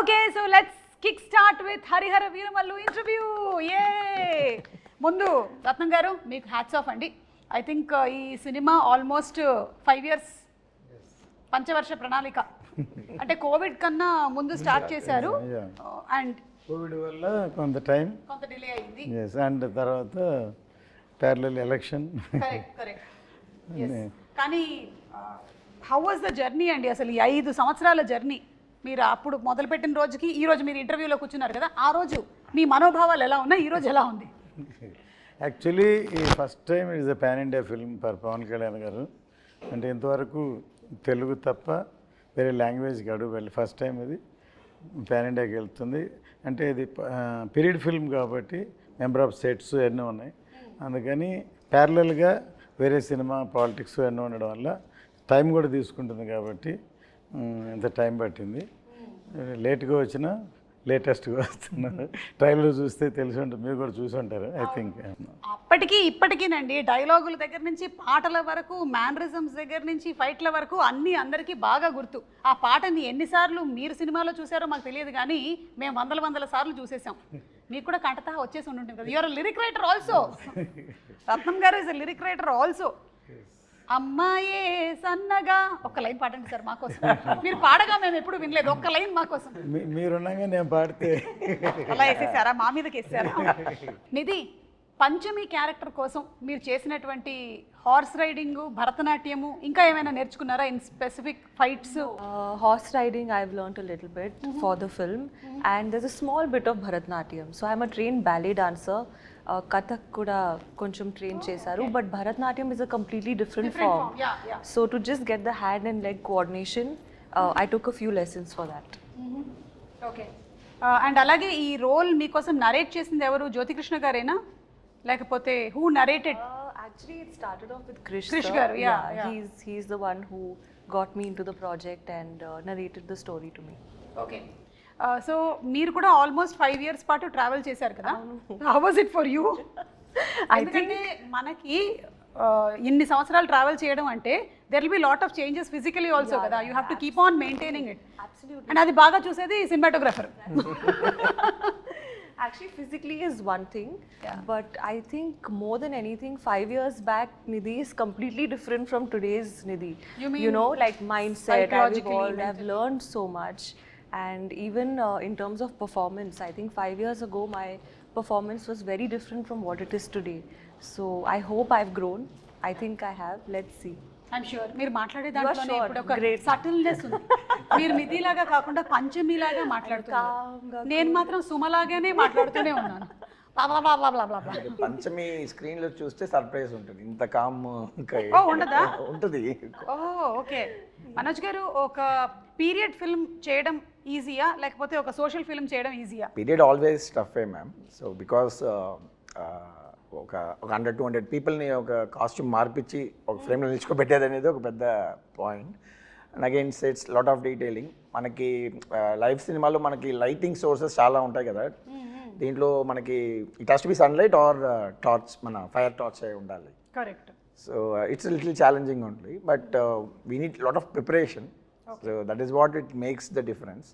Okay, so let's kickstart with Harihara Veeramallu interview. Yay! ముందు రత్నం గారు మీకు హ్యాట్స్ ఆఫ్ అండి. ఐ థింక్ ఈ సినిమా ఆల్మోస్ట్ 5 years పంచవర్ష ప్రణాళిక అంటే కోవిడ్ కన్నా ముందు స్టార్ట్ చేశారు అండ్ కోవిడ్ వల్ల కొంత డిలే అయింది. అండ్ తర్వాత ప్యారలల్ ఎలక్షన్. కరెక్ట్. కానీ హౌ వాజ్ ద జర్నీ అండి? అసలు ఈ 5 సంవత్సరాల జర్నీ మీరు అప్పుడు మొదలుపెట్టిన రోజుకి ఈ రోజు మీరు ఇంటర్వ్యూలో కూర్చున్నారు కదా, ఆ రోజు మీ మనోభావాలు ఎలా ఉన్నాయి, ఈ రోజు ఎలా ఉంది? యాక్చువల్లీ ఈ first time it is a pan India film for Pawan Kalyan garu. అంటే ఇంతవరకు తెలుగు తప్ప వేరే లాంగ్వేజ్కి అడుగు వెళ్ళి ఫస్ట్ టైం ఇది పాన్ ఇండియాకి వెళ్తుంది. అంటే ఇది పీరియడ్ ఫిల్మ్ కాబట్టి మెంబర్ ఆఫ్ సెట్స్ ఎన్నో ఉన్నాయి, అందుకని ప్యారలల్గా వేరే సినిమా పాలిటిక్స్ ఎన్నో ఉండడం వల్ల టైం కూడా తీసుకుంటుంది కాబట్టి ఎంత టైం పట్టింది. లేట్గా వచ్చినా లేటెస్ట్గా వస్తున్నారు. ట్రైలర్ చూస్తే తెలిసి ఉంటుంది, మీరు కూడా చూసి ఉంటారు ఐ థింక్. అప్పటికి ఇప్పటికీనండి డైలాగుల దగ్గర నుంచి పాటల వరకు, మ్యానరిజమ్స్ దగ్గర నుంచి ఫైట్ల వరకు అన్నీ అందరికీ బాగా గుర్తు. ఆ పాటని ఎన్నిసార్లు మీరు సినిమాలో చూసారో మాకు తెలియదు, కానీ మేము వందల సార్లు చూసేసాం. మీకు కూడా కంటతా వచ్చేసి ఉంటుంది కదా. You are lyric writer also. Ratnam garu is lyric writer also. అమ్మాయే సన్నగా ఒక్క లైన్ పాడండి సార్ మాకోసం. మీరు పాడగా మేము ఎప్పుడు వినలేదు, ఒక్క లైన్ మాకోసం. మీరున్నాగా నేను పాడితే అలా వేసేసారా, మా మీదకి వేసారా? నిధి, పంచమి క్యారెక్టర్ కోసం మీరు చేసినటువంటి హార్స్ రైడింగ్, భరతనాట్యము, ఇంకా ఏమైనా నేర్చుకున్నారా in specific fights? Horse riding I've learned a little bit for the film, and there's a small bit of Bharatnatyam. So I'm a trained ballet dancer. Kathak kuda koncham train chesaru, but Bharatnatyam is a completely different form. Yeah. So to just get the hand and leg coordination, I took a few lessons for that. Okay. And అలాగే ఈ role మీకోసం narrate చేసింది ఎవరు? జ్యోతికృష్ణ గారేనా, లేకపోతే who narrated? Actually it started off with Krish garu. Yeah. He's the one who got me into the project and narrated the story to me. Okay. So మీరు కూడా almost 5 years పాటు travel చేశారు కదా. How was it for you? ఎందుకంటే మనకి ఇన్ని సంవత్సరాలు travel చేయడం అంటే there will be lot of changes physically also కదా. You have to keep on maintaining it. And అది బాగా చూసేది cinematographer. Actually, physically is one thing, but I think more than anything, 5 years back, Nidhi is completely different from today's Nidhi. You know, like mindset, I've evolved, I've mentally. learned so much. And even in terms of performance, I think 5 years ago, my performance was very different from what it is today. So I hope I've grown. I think I have. Let's see. I'm sure మీరు మాట్లాడే దాంట్లోనే ఇప్పుడు ఒక Great. Subtleness ఉంది. మీరు నిధిలాగా కాకుండా పంచమిలాగా మాట్లాడుతున్నారు. నేను మాత్రం సుమలాగానే మాట్లాడుతూనే ఉన్నాను. పంచమి స్క్రీన్ లో చూస్తే సర్ప్రైజ్ ఉంటుంది. ఇంత కామ్ ఉండదా? ఉంటుంది. ఓకే. మనోజ్ గారు, ఒక పీరియడ్ ఫిల్మ్ చేయడం ఈజీయా, లేకపోతే ఒక సోషల్ ఫిల్మ్ చేయడం ఈజీయా? Period always tough ma'am. So because ఒక 100-200 పీపుల్ని ఒక కాస్ట్యూమ్ మార్పిచ్చి ఒక ఫ్రేమ్లో నిల్చుకోబెట్టేది అనేది ఒక పెద్ద point. And again it's lot of detailing. మనకి లైవ్ సినిమాలో మనకి లైటింగ్ సోర్సెస్ చాలా ఉంటాయి కదా. దీంట్లో మనకి it has to be sunlight or torch, మన ఫైర్ టార్చ్ అయి ఉండాలి. Correct. So it's little challenging only, but we need lot of preparation. So that is what it makes the difference.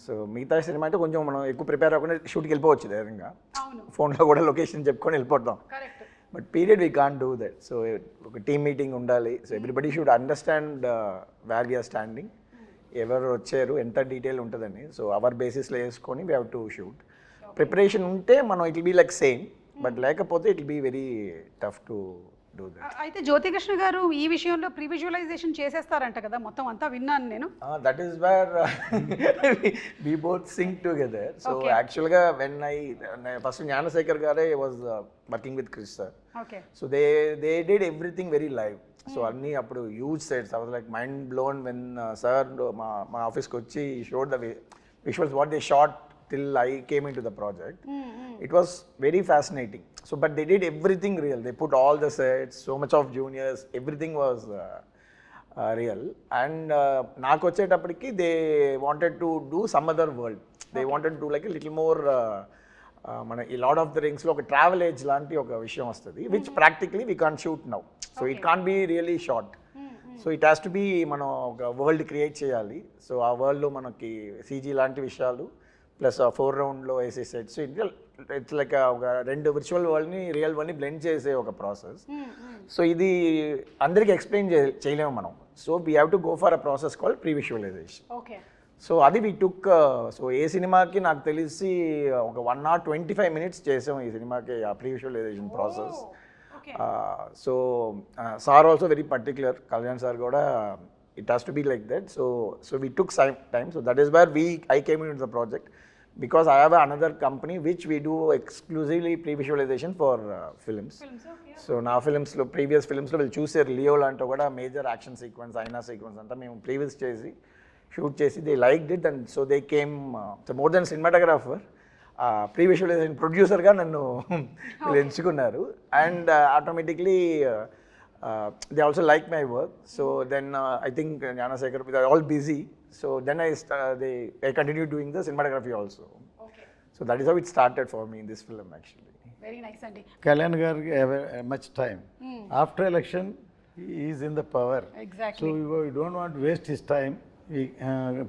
So మిగతా cinema అంటే కొంచెం మనం ఎక్కువ prepare అవ్వకుండా షూట్కి వెళ్ళిపోవచ్చు ధైర్యంగా, ఫోన్లో కూడా లొకేషన్ చెప్పుకొని వెళ్ళిపోతాం. But period we can't do that. So ఒక టీమ్ మీటింగ్ ఉండాలి. So everybody should understand where we are standing, ఎవరు వచ్చారు, ఎంత డీటెయిల్ ఉంటుందని. సో అవర్ బేసిస్లో వేసుకొని we have to shoot. Preparation ఉంటే మనం it will be like same, but లేకపోతే it will be very tough to do that. అయితే జ్యోతికృష్ణ గారు ఈ విషయంలో ప్రీ విజువలైజేషన్ చేసేస్తారంట కదా, మొత్తం అంతా విన్నాను నేను. That is where we both sync together. So యాక్చువల్గా వెన్ ఫస్ట్ జ్ఞానశేఖర్ గారే was working with Krish sir. Okay. So they did everything very live. So అన్నీ అప్పుడు huge sets. I was like mind blown when sir మా ఆఫీస్కి వచ్చి showed the visuals what they shot till I came into the project. It was very fascinating. So but they did everything real. They put all the sets, so much of juniors, everything was real. And నాకు వచ్చేటప్పటికి they wanted to do some other world. They wanted to do like a little more మన ఈ lord of the రింగ్స్లో ఒక travel age లాంటి ఒక విషయం వస్తుంది, which practically we can't shoot now. So it can't be really short. So it has to be మనం ఒక world create చేయాలి. సో ఆ వరల్డ్లో మనకి సీజీ లాంటి విషయాలు ప్లస్ ఆ 4 రౌండ్లో వేసే సెట్స్, ఇట్స్ లైక్ ఒక 2 విర్చువల్ వరల్డ్ని రియల్ వరల్డ్ని బ్లెండ్ చేసే ఒక ప్రాసెస్. సో ఇది అందరికీ ఎక్స్ప్లెయిన్ చేయలేము మనం. So we have to go for a process called pre visualization. Okay. So అది వీ టుక్. సో ఏ సినిమాకి నాకు తెలిసి ఒక 1 hour 25 minutes చేసాం ఈ సినిమాకి ఆ pre visualisation process. So sir also very particular, Kalyan sir కూడా it has to be like that. So we took time. So that is where I came in the project because I have another company which we do exclusively pre-visualization for films. So na films lo previous films lo will choose Leo lanto kuda major action sequence aina sequence anta mem previous chesi shoot chesi they liked it, and so they came so more than cinematographer pre-visualization producer ga nannu will enchukunnaru, and automatically they also like my work. So then I think Gnanasekhar, they are all busy. So then I continued doing the cinematography also. Okay. So that is how it started for me in this film actually. Very nice andi. Kalyan gariki have much time. After election, he is in the power. Exactly. So we don't want to waste his time. We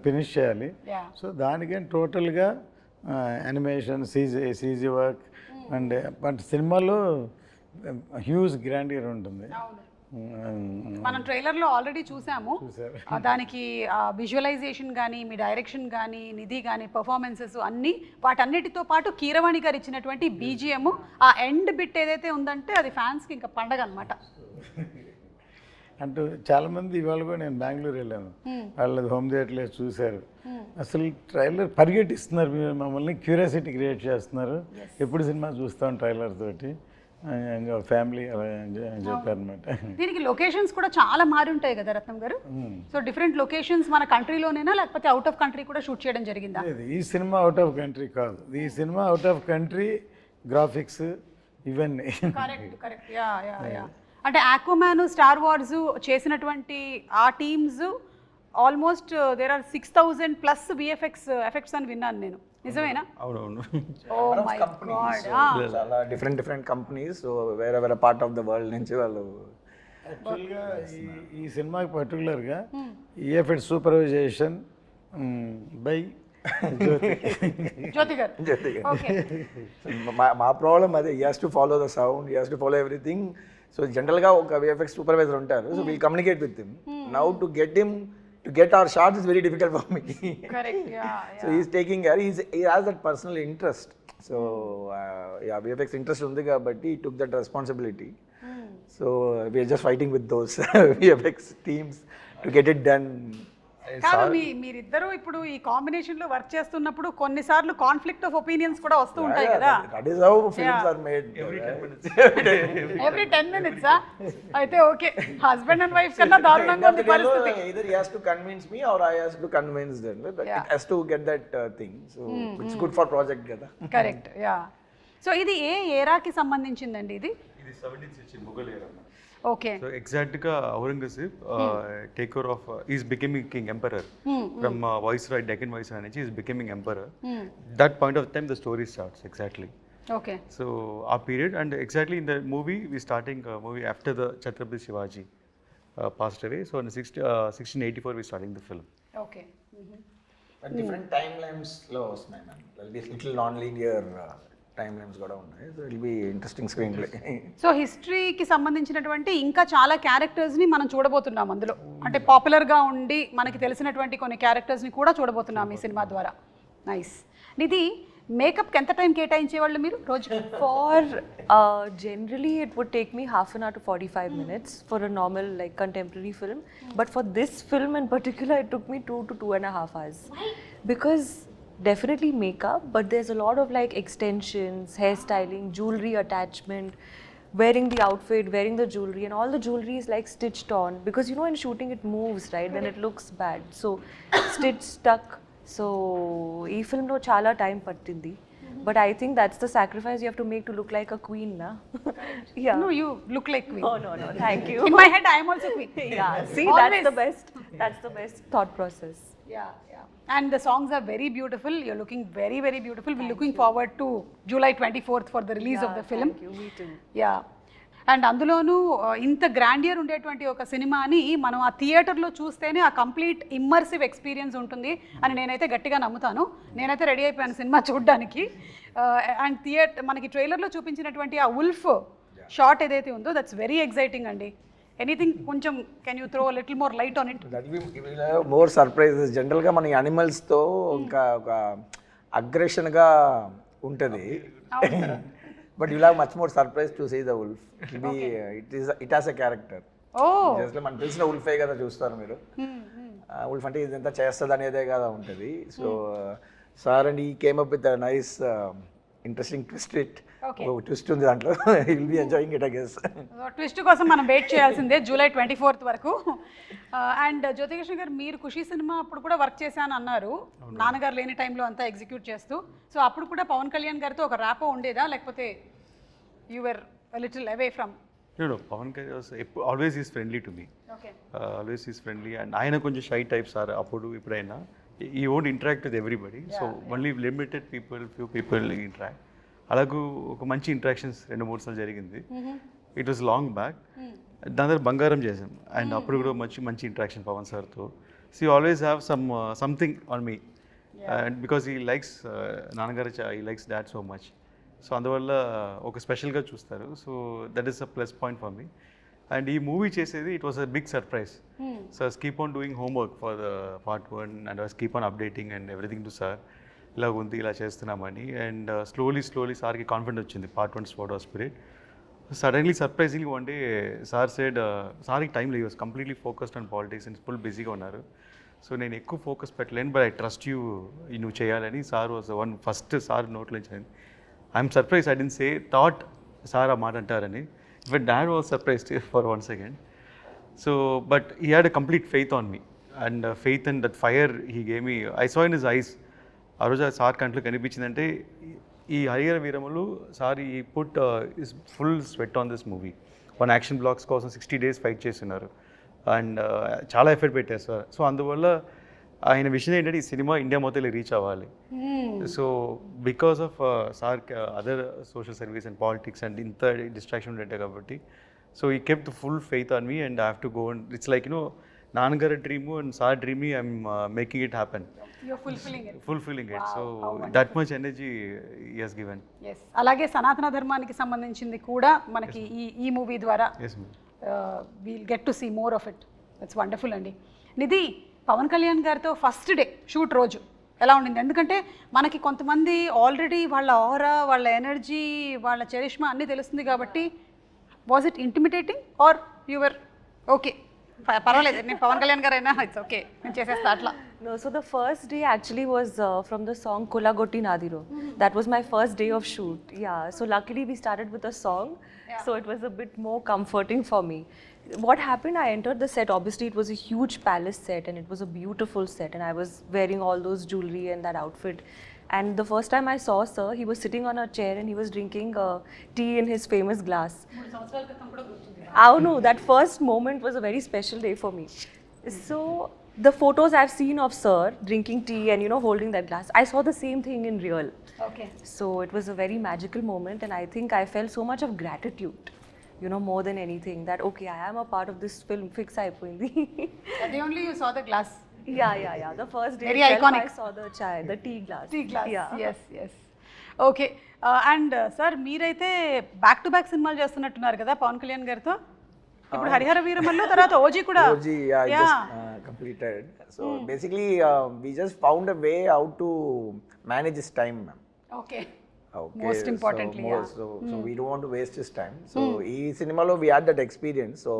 finish cheyali. Yeah. So దానికని టోటల్గా animation CG work and but సినిమాలో huge grandeur ఉంటుంది. మనం ట్రైలర్లో already చూసాము. దానికి visualisation కానీ, మీ direction కానీ, నిధి కానీ, పర్ఫార్మెన్సెస్ అన్నీ, వాటన్నిటితో పాటు కీరవాణి గారు ఇచ్చినటువంటి బీజిఎం, ఆ ఎండ్ బిట్ ఏదైతే ఉందంటే అది ఫ్యాన్స్కి ఇంకా పండగ అనమాట. అంటూ చాలామంది ఇవాళ కూడా నేను బెంగళూరు వెళ్ళాను, వాళ్ళది హోమ్ థియేటర్లో చూశారు. అసలు ట్రైలర్ పరిగెట్టిస్తున్నారు, మీరు మమ్మల్ని క్యూరియాసిటీ క్రియేట్ చేస్తున్నారు, ఎప్పుడు సినిమా చూస్తాం ట్రైలర్ తోటి ఫ్యామిలీ అలా చెప్పారనమాట. దీనికి లొకేషన్స్ కూడా చాలా మారి ఉంటాయి కదా రత్నం గారు. సో డిఫరెంట్ లొకేషన్స్ మన కంట్రీలోనేనా లేకపోతే అవుట్ ఆఫ్ కంట్రీ కూడా షూట్ చేయడం జరిగిందా? ఈ సినిమా అవుట్ ఆఫ్ కంట్రీ కాదు, ఈ సినిమా అవుట్ ఆఫ్ కంట్రీ గ్రాఫిక్స్ ఇవన్నీ. Correct correct. Yeah yeah yeah. అంటే ఆక్వామ్యాన్, స్టార్ వార్స్ చేసినటువంటి ఆ teams almost there are 6,000+ effects అని విన్నాను నేను, నిజమేనా? అవునవును. Oh my God. చాలా డిఫరెంట్ కంపెనీస్, సో వేరే పార్ట్ ఆఫ్ ద వరల్డ్ నుంచి వాళ్ళు. యాక్చువల్గా ఈ సినిమాకి పర్టికులర్గా ఈఎఫ్ఎడ్ సూపర్వైజేషన్ బై జ్యోతి గారు. ఓకే. మా ప్రాబ్లం అదే, he has to follow the sound, he has to follow everything. So జనరల్గా ఒక విఎఫ్ఎక్స్ సూపర్వైజర్ ఉంటారు, so we'll communicate with him. Now to get our shots is very difficult for me. Correct. Yeah. So he's taking care. He has that personal interest. So yeah, VFX interest undi kabatti he took that responsibility. So we are just fighting with those VFX teams to get it done. కాదు, మీరిద్దరూ ఇప్పుడు ఈ combination లో work చేస్తున్నప్పుడు కొన్నిసార్లు conflict of opinions కూడా వస్తూ ఉంటాయి కదా. That is how films are made. Every 10 minutes. అయితే ఓకే, హస్బెండ్ అండ్ వైఫ్ కన్నా దారుణంగా ఉంది పరిస్థితి. Either he has to convince me or I has to convince them. It has to get that thing. So it's good for project కదా. Correct. Yeah. So ఇది ఏ ఏరాకి సంబంధించిందండి? ఇది 17th century Mughal era. Okay. So exactly Aurangzeb take over of is becoming king emperor from viceroy, Deccan viceroy, he is becoming emperor. That point of time the story starts exactly. Okay. So our period, and exactly in the movie we starting movie after the Chhatrapati Shivaji passed away. So in 1684 we starting the film. Okay. But different timelines lo vastnayi man. There'll be little non-linear timelines కూడా ఉన్నాయి. So it'll be interesting screenplay. So హిస్టరీకి సంబంధించినటువంటి ఇంకా చాలా క్యారెక్టర్స్ని మనం చూడబోతున్నాం అందులో. అంటే పాపులర్గా ఉండి మనకి తెలిసినటువంటి కొన్ని క్యారెక్టర్స్ని కూడా చూడబోతున్నాం ఈ సినిమా ద్వారా. నైస్. నిధి, మేకప్కి ఎంత టైం కేటాయించేవాళ్ళు మీరు రోజు? For generally it would take me half an hour to 45 minutes for a normal like contemporary film, but for this film in particular it took me 2 to 2.5 hours. Why? Because definitely makeup, but there's a lot of like extensions, hairstyling, jewelry attachment, wearing the outfit, wearing the jewelry, and all the jewelry is like stitched on, because you know in shooting it moves, right? Then it looks bad, so stitch stuck. So ee film lo chala time pattindi, but I think that's the sacrifice you have to make to look like a queen, na? Yeah. No, you look like queen. Oh no, thank you. In my head I am also queen. Yeah, see, Always. that's the best thought process. Yeah, yeah. And the songs are very beautiful. You're looking very, very beautiful. We're looking forward to July 24th for the release of the film. Thank you, me too. Yeah. And అందులోనూ ఇంత grandeur ఉండేటువంటి ఒక సినిమాని మనం ఆ థియేటర్లో చూస్తేనే ఆ కంప్లీట్ ఇమ్మర్సివ్ ఎక్స్పీరియన్స్ ఉంటుంది అని నేనైతే గట్టిగా నమ్ముతాను. నేనైతే రెడీ అయిపోయాను సినిమా చూడడానికి. అండ్ మనకి ట్రైలర్లో చూపించినటువంటి ఆ ఉల్ఫ్ షాట్ ఏదైతే ఉందో దట్స్ వెరీ ఎక్సైటింగ్ అండి. ఎనీథింగ్ కొంచెం can you throw little more light on it? More surprises. జనరల్గా మన యానిమల్స్తో ఇంకా ఒక అగ్రెషన్గా ఉంటుంది, but you have much more surprise to see the wolf. It has a character. Just మనకు తెలిసిన ఉల్ఫే కదా చూస్తారు మీరు. ఉల్ఫ్ అంటే ఇదంతా చేస్తుంది అనేదే కదా ఉంటుంది. సో సార్ అండ్ ఈ came up with nice interesting twist. Twist ఉంది దాంట్లో. Will be enjoying it I guess. Twist కోసం మనం వెయిట్ చేయాల్సిందే జూలై 24th వరకు. అండ్ జ్యోతికృష్ణ గారు, మీరు ఖుషి సినిమా అప్పుడు కూడా వర్క్ చేశాను అన్నారు, నాన్నగారు లేని టైంలో అంతా ఎగ్జిక్యూట్ చేస్తూ. సో అప్పుడు కూడా పవన్ కళ్యాణ్ గారితో ఒక ర్యాపో ఉండేదా, లేకపోతే you were little away from? No, Pawan always is friendly to me. Okay. Always is friendly, and ఆయన కొంచెం షై టైప్ సార్. అప్పుడు ఇప్పుడైనా he won't interact with everybody, so only limited people, few people interact. అలాగూ ఒక మంచి interactions 2-3 సార్లు జరిగింది. It was long back. దాని తర్వాత బంగారం చేసాం, అండ్ అప్పుడు కూడా మంచి ఇంట్రాక్షన్ పవన్ సార్తో. So you always have something on me, and because he likes నాన్నగారు, he likes dad so much. So అందువల్ల ఒక స్పెషల్గా చూస్తారు. So that is a plus point for me. And ఈ మూవీ చేసేది it was a big surprise. So I keep on doing homework for the part 1 and I keep on updating and everything to sir. ఇలా ఉంది, ఇలా చేస్తున్నామని. And slowly సార్కి confident వచ్చింది part 1 spot of spirit. Suddenly surprisingly one day sir said, సార్కి time లేదు, completely focused on politics and full బిజీగా ఉన్నారు. సో నేను ఎక్కువ ఫోకస్ పెట్టలేను, బట్ ఐ ట్రస్ట్ యూ, నువ్వు చేయాలని. Sir was one first sir నోట్లో నుంచి. I'm surprise, I didn't say thought sir ఆ మాట అంటారని. But dad was surprised for 1 second. So but he had a complete faith on me, and faith and that fire he gave me. I saw in his eyes. ఆ రోజు sir కంట్లో కనిపించిందంటే ఈ Harihara వీరములు sir ఈ put is full sweat on this movie. 1 action blocks కోసం 60 days fight చేస్తున్నారు, and చాలా effort పెట్టారు sir. So అందువల్ల ఆయన విషయం ఏంటంటే ఈ సినిమా ఇండియా మొత్తం రీచ్ అవ్వాలి. So because of sir other social service and politics and ఇంత డిస్ట్రాక్షన్ ఉండే కాబట్టి, సో ఈ kept full faith on me and I have to go. And it's like నాన్నగారి డ్రీము అండ్ సార్ డ్రీమ్ని I'm making it happen. You're fulfilling it. Fulfilling it. So that much energy he has given. Yes. అలాగే సనాతన ధర్మానికి సంబంధించింది కూడా మనకి ఈ movie ద్వారా we'll get to see more of it. That's wonderful అండి. నిధి, పవన్ కళ్యాణ్ గారితో ఫస్ట్ డే షూట్ రోజు ఎలా ఉండింది? ఎందుకంటే మనకి కొంతమంది ఆల్రెడీ వాళ్ళ ఆరా, వాళ్ళ ఎనర్జీ, వాళ్ళ చరిష్మా అన్నీ తెలుస్తుంది కాబట్టి, was it intimidating or your okay పర్వాలేదు నేను పవన్ కళ్యాణ్ గారు అయినా ఇట్స్ ఓకే నేను చేసేస్తా అట్లా? No, so the first day actually was from the song Kolagoti Nadiro. That was my first day of shoot. Yeah, so luckily we started with a song, so it was a bit more comforting for me. What happened, I entered the set, obviously it was a huge palace set and it was a beautiful set, and I was wearing all those jewelry and that outfit. And the first time I saw sir, he was sitting on a chair and he was drinking tea in his famous glass. Oh no, that first moment was a very special day for me. So the photos I've seen of sir drinking tea and holding that glass, I saw the same thing in real. Okay. So it was a very magical moment, and I think I felt so much of gratitude, more than anything, that okay, I am a part of this film. Fix అయిపోయింది. The only you saw the glass. Yeah. The first day Very itself, iconic. I saw the tea glass. Tea glass. Yeah. yes. Okay. And sir మీరైతే back to back సినిమాలు చేస్తున్నట్టున్నారు కదా పవన్ కళ్యాణ్ గారితో. ఇప్పుడు హరిహర వీరమల్లు తర్వాత OG కూడా. OG, I just completed. So basically we just found a way how to manage his time, ma'am. Okay. Most importantly, so we don't want to waste his time. So ee cinemalo we had that experience. So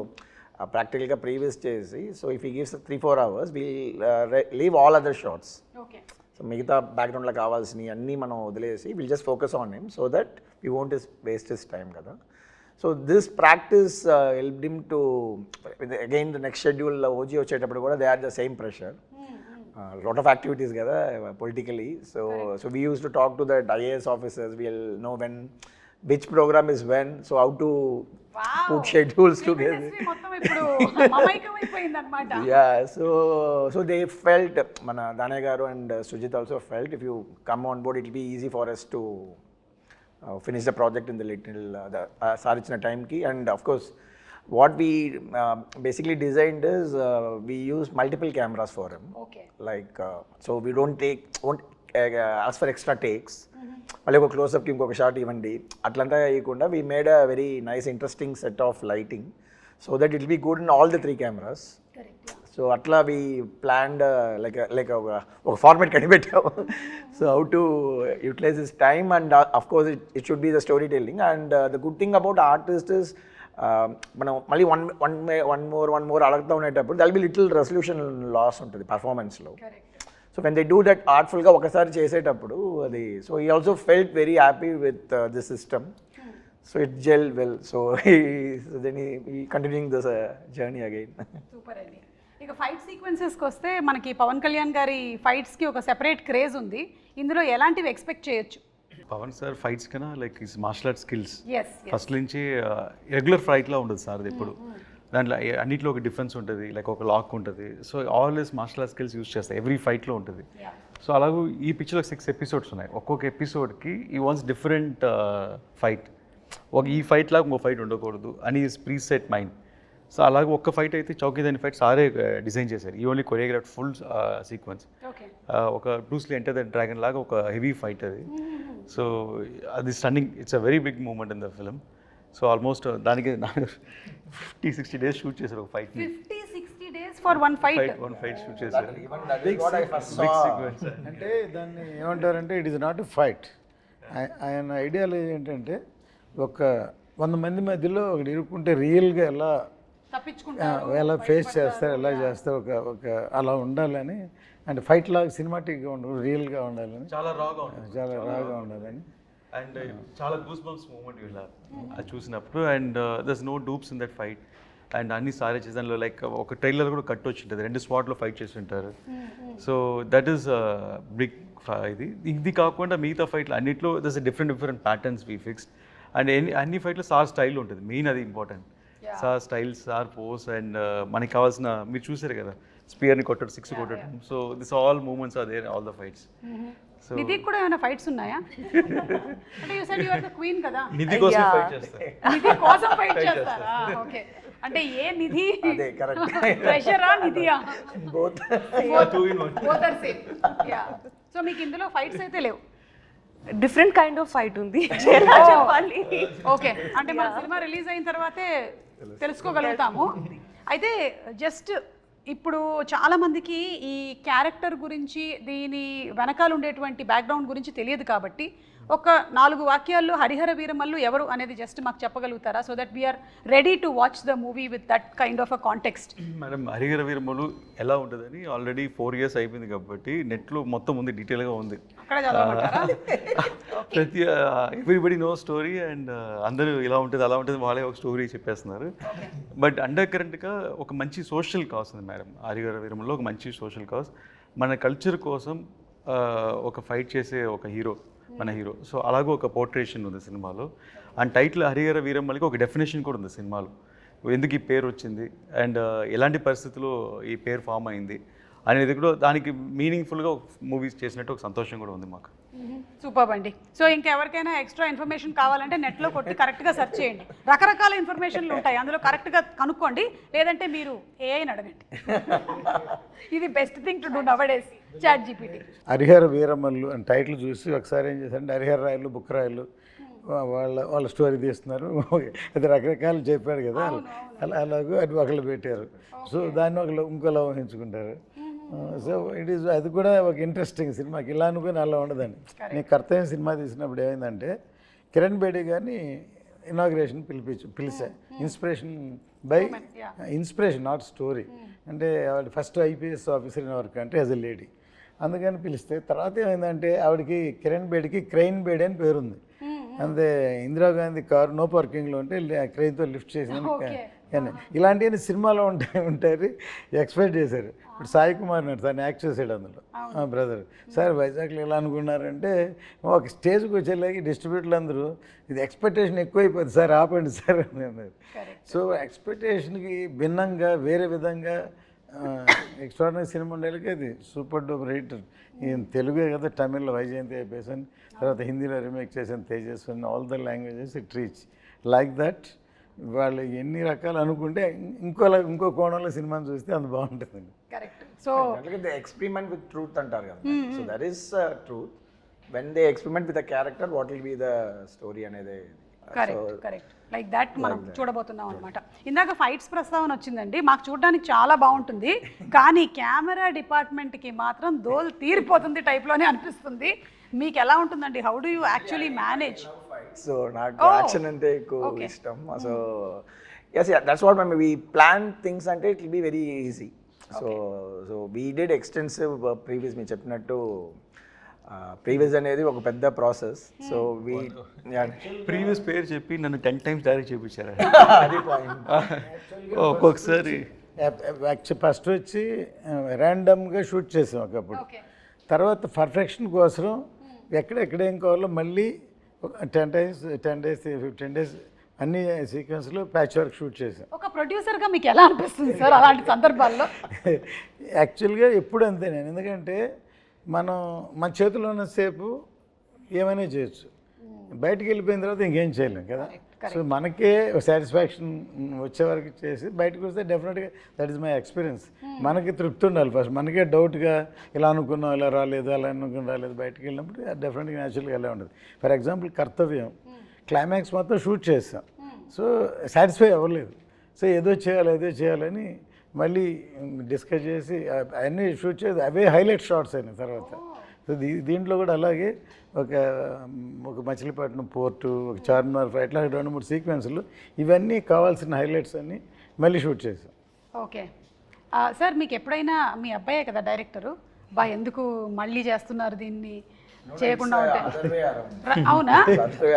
practically ga previous chesi, so if he gives 3-4 hours, we'll leave all other shots. Okay. So మిగతా బ్యాక్గ్రౌండ్లో కావాల్సినవి అన్నీ మనం వదిలేసి will just focus on him so that we won't waste his time కదా. So this practice helped him to again the next schedule OG వచ్చేటప్పుడు కూడా they are the same pressure, lot of activities కదా politically. So we use to talk to that IAS officers, will know when which programme is when, so how to put schedules together. మొత్తం ఇప్పుడు మమైకమైపోయింది అన్నమాట. Yeah, so they felt, Dane garu and Sujit also felt, if you come on board it will be easy for us to finish the project in the little sir ఇచ్చిన టైంకి. And of course what we basically designed is we use multiple cameras for him. Okay. Like so we won't ask for extra takes. మళ్ళీ ఒక క్లోజ్అప్కి ఇంకొక shot ఇవ్వండి అట్లంతా వేయకుండా we made a very nice interesting set of lighting so that it will be good in all the 3 cameras. So అట్లా we planned like ఒక format కనిపెట్టాము. So how to utilise this time and of course it should be the story telling. And the good thing about artist is మనం మళ్ళీ one more అడుగుతూ ఉండేటప్పుడు that'll be little resolution loss ఉంటుంది పర్ఫార్మెన్స్లో. So when they do that ఆర్ట్ఫుల్గా ఒకసారి చేసేటప్పుడు అది so he also felt very happy with this system. So it gel well. So then ఈ continuing this journey again. Super అండి. ఇక ఫైట్ సీక్వెన్సెస్కి వస్తే మనకి పవన్ కళ్యాణ్ గారి ఫైట్స్కి ఒక సెపరేట్ క్రేజ్ ఉంది. ఇందులో ఎలాంటివి ఎక్స్పెక్ట్ చేయొచ్చు? పవన్ సార్ ఫైట్స్ కన్నా like is martial art skills yes first నుంచి రెగ్యులర్ ఫైట్లా ఉండదు సార్ అది ఎప్పుడు. దాంట్లో అన్నిట్లో ఒక డిఫరెన్స్ ఉంటుంది, లైక్ ఒక లాక్ ఉంటుంది. So always martial art skills use చేస్తాయి ఎవ్రీ ఫైట్లో ఉంటుంది. సో అలాగే ఈ పిక్చర్లో 6 ఎపిసోడ్స్ ఉన్నాయి. ఒక్కొక్క ఎపిసోడ్కి ఈ వాన్స్ డిఫరెంట్ ఫైట్. ఈ ఫైట్ లాగా ఇంకో ఫైట్ ఉండకూడదు అని ప్రీసెట్ మైండ్. సో అలాగే ఒక్క ఫైట్ అయితే చౌకీదాని ఫైట్ సారే డిజైన్ చేశారు. ఈ ఓన్లీ కొరియోగ్రాఫ్ ఫుల్ సీక్వెన్స్. ఒక బ్రూస్లీ ఎంటర్ ద డ్రాగన్ లాగా ఒక హెవీ ఫైట్ అది. సో అది stunning, it's a very big moment in the film. So almost దానికి 50-60 డేస్ షూట్ చేశారు ఒక ఫైట్ని. 50-60 days for one fight shoot చేశారు. అంటే దాన్ని ఏమంటారంటే it is not a fight. ఆయన ఐడియాలజీ ఏంటంటే ఒక 100 మంది మధ్యలో ఒకటి ఇరుక్కుంటే రియల్గా ఎలా ఫేస్ చేస్తారు, ఎలా చేస్తారు, ఒక అలా ఉండాలని. అంటే ఫైట్ లాగా సినిమాటిక్గా ఉండదు, రియల్గా ఉండాలని, చాలా రాగా ఉండాలని. అండ్ చాలా గూస్ బంప్స్ మూమెంట్ ఇలా అది చూసినప్పుడు. And there's no dupes in that fight. And అన్ని సారే చేసాను. లైక్ ఒక ట్రైలర్ కూడా కట్ వచ్చి ఉంటుంది, 2 స్పాట్లో ఫైట్ చేసి ఉంటారు. So that is big. ఇది కాకుండా మిగతా ఫైట్లు అన్నిట్లో there's different patterns we fixed. And అన్ని ఫైట్లో సార్ స్టైల్ ఉంటుంది, మెయిన్ అది important. Sir style, sir pose. And మనకి కావాల్సిన మీరు చూసారు కదా స్పియర్ని కొట్టడం, 6 కొట్టడం. So this all movements are there all the fights. So Nidhi కూడా ఏమైనా ఫైట్స్ ఉన్నాయా? అంటే you said you are the queen కదా, నిధి కోసం ఫైట్ చేస్తారు. నిధి కోసం ఫైట్ చేస్తారా? ఓకే. అంటే ఏ నిధి? అదే కరెక్ట్. ప్రెషరా నిధియా? Both are same. Yeah. So మీకు ఇందులో ఫైట్స్ అయితే లేవు? డిఫరెంట్ కైండ్ ఆఫ్ ఫైట్ ఉంది చెప్పాలి. ఓకే. అంటే మన సినిమా రిలీజ్ అయిన తర్వాతే తెలుసుకోగలుగుతాము. అయితే జస్ట్ ఇప్పుడు చాలామందికి ఈ క్యారెక్టర్ గురించి, దీని వెనకాల ఉండేటువంటి బ్యాక్గ్రౌండ్ గురించి తెలియదు కాబట్టి ఒక 4 వాక్యాల్లో హరిహర వీరమల్లు ఎవరు అనేది జస్ట్ మాకు చెప్పగలుగుతారా? So that we're ready to watch the movie with that kind of a context. Madam Harihara Veeramallu ఎలా ఉంటుందని ఆల్రెడీ 4 years అయిపోయింది కాబట్టి నెట్లో మొత్తం ఉంది, డీటెయిల్గా ఉంది. అక్కడ చదవమంటారా? ప్రతి ఎవ్రీబడి నో స్టోరీ. అండ్ అందరూ ఇలా ఉంటుంది అలా ఉంటుంది వాళ్ళే ఒక స్టోరీ చెప్పేస్తున్నారు. బట్ అండర్ కరెంట్గా ఒక మంచి సోషల్ కాజ్ ఉంది మేడం హరిహర వీరమల్లు. ఒక మంచి సోషల్ కాజ్, మన కల్చర్ కోసం ఒక ఫైట్ చేసే ఒక హీరో మన హీరో. సో అలాగే ఒక పోర్ట్రేషన్ ఉంది సినిమాలో. అండ్ టైటిల్ హరిహర వీరమల్లికి ఒక డెఫినేషన్ కూడా ఉంది సినిమాలో, ఎందుకు ఈ పేరు వచ్చింది అండ్ ఎలాంటి పరిస్థితుల్లో ఈ పేరు ఫామ్ అయింది అనేది కూడా దానికి మీనింగ్ఫుల్గా మూవీస్ చేసినట్టు ఒక సంతోషం కూడా ఉంది మాకు. సూపర్ అండి. సో ఇంకెవరికైనా ఎక్స్ట్రా ఇన్ఫర్మేషన్ కావాలంటే నెట్లో కొట్టి కరెక్ట్గా సెర్చ్ చేయండి. రకరకాల ఇన్ఫర్మేషన్లు ఉంటాయి, అందులో కరెక్ట్గా కనుక్కోండి. లేదంటే మీరు ఏఐని అడగండి. ఇది best thing to do nowadays, Chat GPT. Hari Hara Veera Mallu అని టైటిల్ చూసి ఒకసారి ఏం చేశారంటే హరిహర రాయలు, బుక్ రాయలు వాళ్ళ స్టోరీ తీస్తున్నారు. అది రకరకాలు చెప్పాడు కదా, అలాగూ అది ఒకళ్ళు పెట్టారు. సో దాన్ని ఒకళ్ళు ఇంకోలా ఊహించుకుంటారు. సో ఇట్ ఈస్, అది కూడా ఒక ఇంట్రెస్టింగ్ సినిమాకి. ఇలా అనుకుని అలా ఉండదండి. నేను కర్తవ్యం సినిమా తీసినప్పుడు ఏమైందంటే కిరణ్ బేడి గారిని ఇనాగ్రేషన్ పిలిచా. Inspiration not story. అంటే ఆవిడ first IPS officer in work అంటే యాజ్ ఎ లేడీ, అందుకని పిలిస్తే తర్వాత ఏమైందంటే ఆవిడకి కిరణ్ బేడికి క్రెయిన్ బేడి అని పేరుంది. అంతే ఇందిరాగాంధీ కారు నో పార్కింగ్లో ఉంటే క్రెయిన్తో లిఫ్ట్ చేసిన కానీ ఇలాంటివన్నీ సినిమాలో ఉంటాయి ఎక్స్పెక్ట్ చేశారు. ఇప్పుడు సాయి కుమార్ నాడు తను యాక్ట్ చేసాడు అందులో, బ్రదర్. సార్ వైజాగ్లో ఎలా అనుకున్నారంటే ఒక స్టేజ్కి వచ్చేలాగి డిస్ట్రిబ్యూటర్లు అందరూ ఇది ఎక్స్పెక్టేషన్ ఎక్కువైపోతుంది సార్, ఆపండి సార్ అని అన్నారు. సో ఎక్స్పెక్టేషన్కి భిన్నంగా వేరే విధంగా ఎక్స్ట్రాడినరీ సినిమా ఉండేకి అది సూపర్ డూపర్ హిట్. ఈయన తెలుగే కదా, తమిళ్లో వైజయంతి అయిపోయాను, తర్వాత హిందీలో రీమేక్ చేసాను తేజస్వన్, all the languages it reach like that. వాళ్ళు ఎన్ని రకాలు అనుకుంటే ఇంకో కోణంలో సినిమాని చూస్తే అంత బాగుంటుందండి. Correct. So they experiment with truth అంటారు కదా, so that is truth. When they experiment with the character what will be the story అనేది. కరెక్ట్ లైక్ దట్ మనం చూడబోతున్నాం అనమాట. ఇందాక ఫైట్స్ ప్రస్తావన వచ్చిందండి, మాకు చూడడానికి చాలా బాగుంటుంది, కానీ కెమెరా డిపార్ట్మెంట్కి మాత్రం దోలు తీరిపోతుంది టైప్లోనే అనిపిస్తుంది. మీకు ఎలా ఉంటుందండి? How do you actually manage? So నాకు యాక్షన్ అంటే ఎక్కువ ఇష్టం. So yes, that's what we plan things అంటే it will be very easy. So we did extensive previous, మీరు చెప్పినట్టు ప్రీవియస్ అనేది ఒక పెద్ద ప్రాసెస్. సో వీ ప్రీవియస్ పేరు చెప్పి నన్ను 10 times డైరెక్ట్ చేయించారు. అది పాయింట్. ఒక్కొక్కసారి ఫస్ట్ వచ్చి ర్యాండమ్గా షూట్ చేసాం ఒకప్పుడు, తర్వాత పర్ఫెక్షన్ కోసం ఎక్కడెక్కడ ఏం కావాలో మళ్ళీ 10 days 15 days అన్ని సీక్వెన్స్లో ప్యాచ్ వర్క్ షూట్ చేసాం. ఒక ప్రొడ్యూసర్గా మీకు ఎలా అనిపిస్తుంది సార్ అలాంటి సందర్భాల్లో? యాక్చువల్గా ఎప్పుడు అంతే నేను, ఎందుకంటే మనం మన చేతిలో ఉన్నసేపు ఏమైనా చేయొచ్చు, బయటికి వెళ్ళిపోయిన తర్వాత ఇంకేం చేయలేం కదా. సో మనకే సాటిస్ఫాక్షన్ వచ్చే వరకు చేసి బయటకు వస్తే డెఫినెట్గా దట్ ఈస్ మై ఎక్స్పీరియన్స్. మనకి తృప్తి ఉండాలి ఫస్ట్, మనకే డౌట్గా ఇలా అనుకున్నాం ఇలా రాలేదు అలా అనుకుని రాలేదు, బయటకు వెళ్ళినప్పుడు డెఫినెట్గా న్యాచురల్గా ఎలా ఉండదు. ఫర్ ఎగ్జాంపుల్ కర్తవ్యం క్లైమాక్స్ మొత్తం షూట్ చేస్తాం, సో సాటిస్ఫై అవ్వలేదు, సో ఏదో చేయాలని మళ్ళీ డిస్కస్ చేసి అవన్నీ షూట్ చేసి అవే హైలైట్ షాట్స్ అయినాయి తర్వాత. సో దీంట్లో కూడా అలాగే ఒక మచిలీపట్నం పోర్టు, ఒక చార్మినార్ ఇట్లా 2-3 సీక్వెన్స్లు ఇవన్నీ కావాల్సిన హైలైట్స్ అన్నీ మళ్ళీ షూట్ చేసాం. ఓకే సార్, మీకు ఎప్పుడైనా మీ అబ్బాయే కదా డైరెక్టరు, ఎందుకు మళ్ళీ చేస్తున్నారు దీన్ని చేయకుండా ఉంటే? అవునా?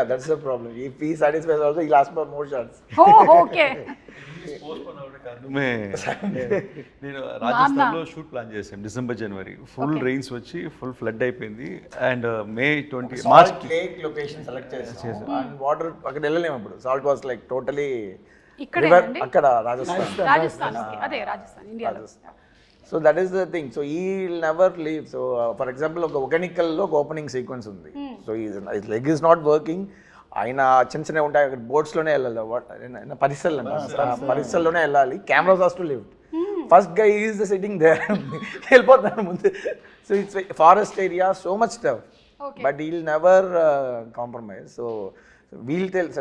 That's the problem. If he satisfies also, he'll ask for more shots. Okay. నేను రాజస్థాన్లో షూట్ ప్లాన్ చేశాను డిసెంబర్ జనవరి, ఫుల్ రెయిన్స్ వచ్చి ఫుల్ ఫ్లడ్ అయిపోయింది. And May 20 March lake location select చేసాం. అండ్ వాటర్ అక్కడ వెళ్ళలేము అప్పుడు, సాల్ట్ వాస్ లైక్ టోటలీ అక్కడ రాజస్థాన్. అదే రాజస్థాన్, ఇండియాలో. So that is the thing. So he never leave. So for example ఒక ఒగనికల్లో ఒక ఓపెనింగ్ సీక్వెన్స్ ఉంది. సో ఈ లెగ్ ఈజ్ నాట్ వర్కింగ్, ఆయన చిన్న ఉంటాయి అక్కడ బోట్స్లోనే వెళ్ళాలి, పరిసల్లోనే వెళ్ళాలి, cameras has to live. First guy is the sitting there, వెళ్ళిపోతాను ముందు. So it's forest area, so much tough, but he'll never compromise. So we'll tell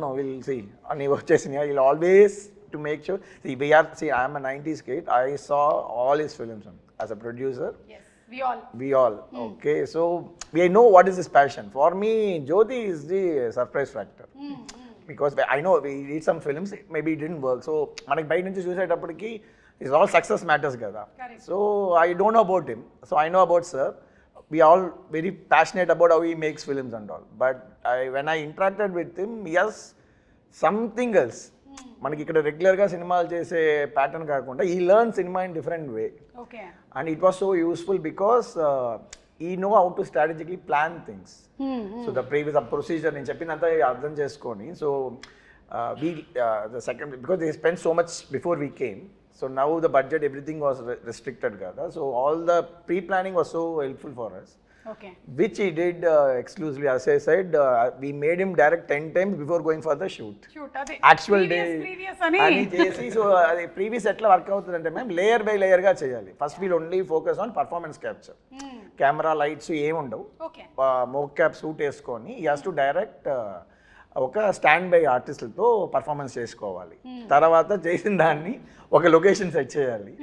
no will see అని వచ్చేసినాయి. We'll always to make sure, I am a 90s kid, I saw all his films as a producer. Yes, we all okay, so we know what is his passion. For me, Jyoti is the surprise factor. Because I know we did some films, maybe it didn't work, so manaki bite nunchi chusettappudiki is all success matters kada. So I don't know about him, so I know about sir. We all very passionate about how he makes films and all, but when I interacted with him, yes, something else. మనకి ఇక్కడ రెగ్యులర్గా సినిమాలు చేసే pattern కాకుండా ఈ learn cinema in different way. And it was so useful because he know how to strategically plan things. So the previous procedure నేను చెప్పినంత అర్థం చేసుకొని, so we the second because they spend so much before we came. So now the budget everything was restricted కదా, so all the pre planning was so helpful for us. Okay. Which he did exclusively. As I said, we made him direct 10 times before going for the shoot. Actual previous ani chesi. So previous etla work avutundante ma'am, layer by layer ga cheyali. First we'll only focus on performance capture. Camera lights em undavu. Okay. Mocap suit esకొని he has to direct ఒక stand by ఆర్టిస్టులతో performance చేసుకోవాలి. తర్వాత చేసిన దాన్ని ఒక location set చేయాలి.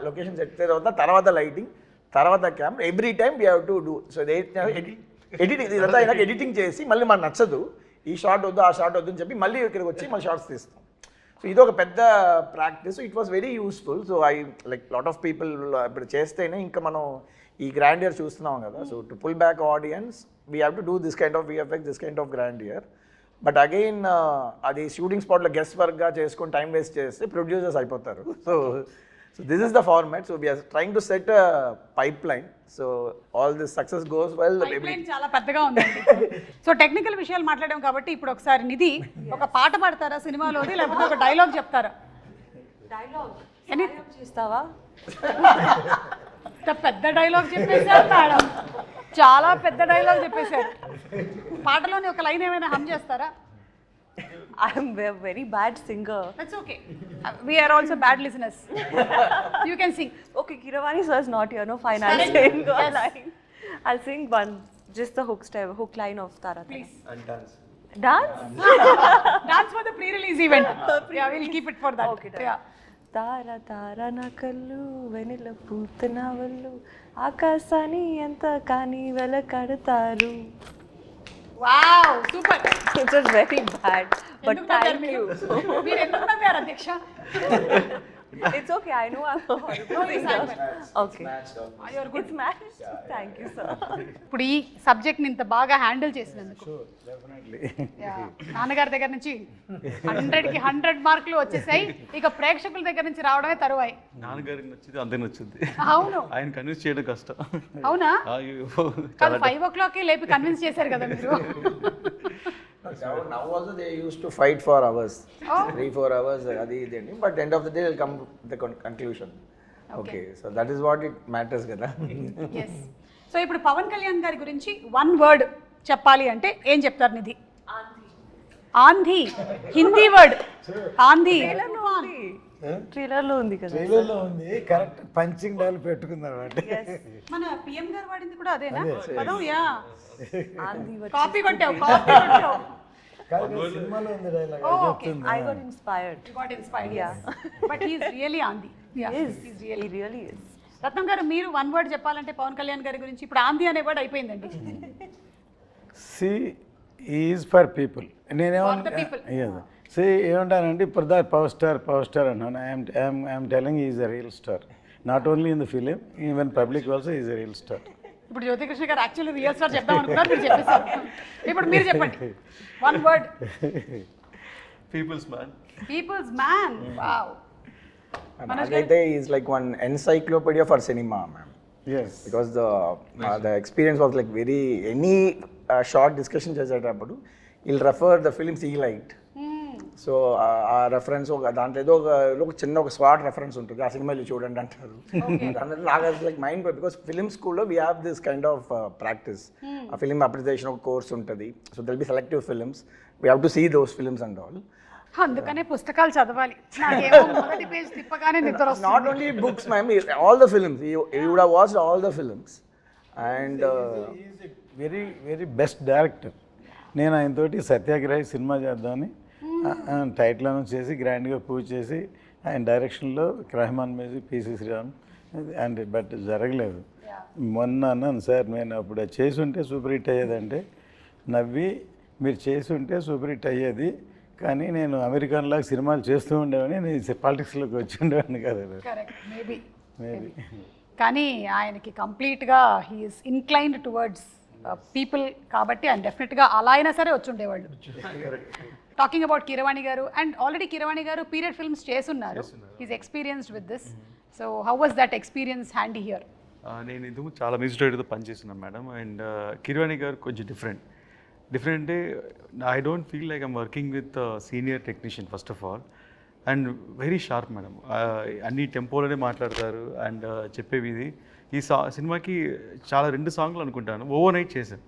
Location set చేసిన తర్వాత lighting, తర్వాత camera, every time we have to do. So editing ఇదంతా అయినాక ఎడిటింగ్ చేసి మళ్ళీ మనకు నచ్చదు, ఈ షార్ట్ వద్దు ఆ షార్ట్ వద్దు అని చెప్పి మళ్ళీ ఇక్కడికి వచ్చి మళ్ళీ షార్ట్స్ తీస్తాం. సో ఇది ఒక పెద్ద practice. It was very useful. So I like lot of people ఇప్పుడు చేస్తేనే ఇంకా మనం ఈ గ్రాండియర్ చూస్తున్నాం కదా. So to pull back audience we have to do this kind of VFX, this kind of grandeur. But again అది shooting స్పాట్లో గెస్ట్ వర్క్గా చేసుకొని టైం వేస్ట్ చేస్తే ప్రొడ్యూసర్స్ అయిపోతారు. So this is the format. So we are trying to set a pipeline. So all this success goes well. Pipeline చాలా పెద్దగా ఉందండి. సో టెక్నికల్ విషయాలు మాట్లాడాం కాబట్టి ఇప్పుడు ఒకసారి నిధి ఒక పాట పాడతారా సినిమాలోది, లేకపోతే ఒక డైలాగ్ చెప్తారా? ఎనీ చేస్తావా? ఇంత పెద్ద డైలాగ్ చెప్పేశారు మేడం, చాలా పెద్ద డైలాగ్ చెప్పేశారు. పాటలోని ఒక లైన్ ఏమైనా హమ్ చేస్తారా? I'm a very bad singer. That's okay, we are also bad listeners. You can sing. Okay, Kiravani sir is not here. No fine. I'll Correct. sing a Yes. line. I'll sing one, just the hook line of Tara. Please. And dance. Dance? Dance for the pre-release event. Yeah, we'll keep it for that. Okay, done. Yeah. తార తార నా కళ్ళు వెనిల పూతన వల్లు ఆకాశాన్ని ఎంత కానీ వెలకడతారు. Wow, super. It was very bad, but ఎందుకు నవ్వారు thank మీరు? you. మీరు ఎందుకు నవ్వారు అధ్యక్ష? It's okay. I know I'm a horrible No, you sang singer. Okay. You're good. It's matched. Thank you, sir. ఇప్పుడు ఈ సబ్జెక్ట్ని ఇంత బాగా హ్యాండిల్ చేసినందుకు డెఫినెట్లీ. Yeah. నాన్నగారి దగ్గర నుంచి 100కి 100 మార్కులు వచ్చేసాయి. ఇక ప్రేక్షకుల దగ్గర నుంచి రావడమే తరువాయి. నాన్నగారికి నచ్చింది అందరికి నచ్చింది. అవును. ఆయన కన్విన్స్ చేయడం కష్టం. అవునా? అయ్యో, కాదు 5 o'clock లేపి కన్విన్స్ చేశారు కదా మీరు. Now also they used to fight for hours, Oh. 3-4 hours, adi ideni, but end of the day they'll come to the conclusion. Okay, so that is what it matters kada. Yes. So ఇప్పుడు పవన్ కళ్యాణ్ గారి గురించి 1 word చెప్పాలి అంటే ఏం చెప్తారు నిధి? ఆంధీ. Hindi word ఆంధీ. Trailer లో ఉంది కదా. ట్రైలర్లో ఉంది, కరెక్ట్ పంచింగ్ డైల్ పెట్టుకుందాం అంటే. మన పిఎం గారు వాడింది కూడా అదేనా పదం? యా, ఆంధీ కాపీ కొట్టావు, కాపీ కొట్టావు. కాదు, సినిమాలో ఉంది dialogue. Okay, I got inspired. You got inspired. Yeah, but he is really ఆంధీ. Yeah, He is. He is He really is. Ratnam garu మీరు 1 word చెప్పాలంటే పవన్ కళ్యాణ్ గారి గురించి ఇప్పుడు ఆంధీ అనే వర్డ్ అయిపోయిందండి. She is for people. For the people. See ఏమంటానండి, ఇప్పుడు దా పవర్ స్టార్ అన్నాను. I'm telling is a real star, not only in the film, even public also is a real star. ఇప్పుడు జ్యోతికృష్ణ గారు యాక్చువల్లీ రియల్ స్టార్ చెప్దాం అనుకున్నారు, మీరు చెప్పేశారు. ఇప్పుడు మీరు చెప్పండి 1 word. People's man. People's man. Wow. Agaithe is like one encyclopedia for cinema, ma'am. Yes. Because the experience was like very, any short discussion చేసేటప్పుడు he'll refer the films he liked. So ఆ reference దాంట్లో ఏదో ఒక చిన్న ఒక swat reference ఉంటుంది, ఆ సినిమాలు చూడండి అంటారు. దాంట్లో నాకు లైక్ మైండ్, బికాస్ ఫిలిం స్కూల్లో we have this kind of practice. ఆ ఫిలిం అప్రిసియేషన్ ఒక కోర్స్ ఉంటుంది. So they'll be selective films, we have to see those films and all. అందుకనే పుస్తకాలు చదవాలి. నాకేమో మొదటి పేజ్ తిప్పగానే నిద్ర వస్తుంది. Not only books, ma'am, all the films. You would have watched all the films. And very very best director. నేను ఆయనతోటి Satyagrahi cinema చేద్దామని టైటిల్ అనౌన్స్ చేసి గ్రాండ్గా పూజ చేసి ఆయన డైరెక్షన్లో Rahman music, PC Sreeram and but జరగలేదు. మొన్న అన్నాను, సార్ నేను అప్పుడు చేసి ఉంటే సూపర్ హిట్ అయ్యేదంటే నవ్వి, మీరు చేసి ఉంటే సూపర్ హిట్ అయ్యేది, కానీ నేను అమెరికన్లాగా సినిమాలు చేస్తూ ఉండేవాడిని, నేను పాలిటిక్స్లోకి వచ్చి ఉండేవాడిని కదా. Correct, maybe. మేబీ. కానీ ఆయనకి కంప్లీట్గా హీఈస్ ఇన్క్లైన్డ్ టువర్డ్స్ పీపుల్ కాబట్టి ఆయన డెఫినెట్గా అలా అయినా సరే వచ్చి ఉండేవాళ్ళు. టాకింగ్ అబౌట్ కీరవాణి గారు, and already Keeravani garu period films చేస్తున్నారు. He's experienced with this. So how was that experience handy here? నేను ఇందుకు చాలా మ్యూజిక్ డైరెక్టర్తో పనిచేస్తున్నాను మేడం. అండ్ కిరవాణి గారు కొంచెం డిఫరెంట్ అంటే I don't feel like I'm working with senior technician first of all. And very sharp madam, అన్ని టెంపోలోనే మాట్లాడతారు. And చెప్పేవి ఇది ఈ సినిమాకి చాలా 2 సాంగ్లు అనుకుంటాను ఓవర్ నైట్ చేశాను.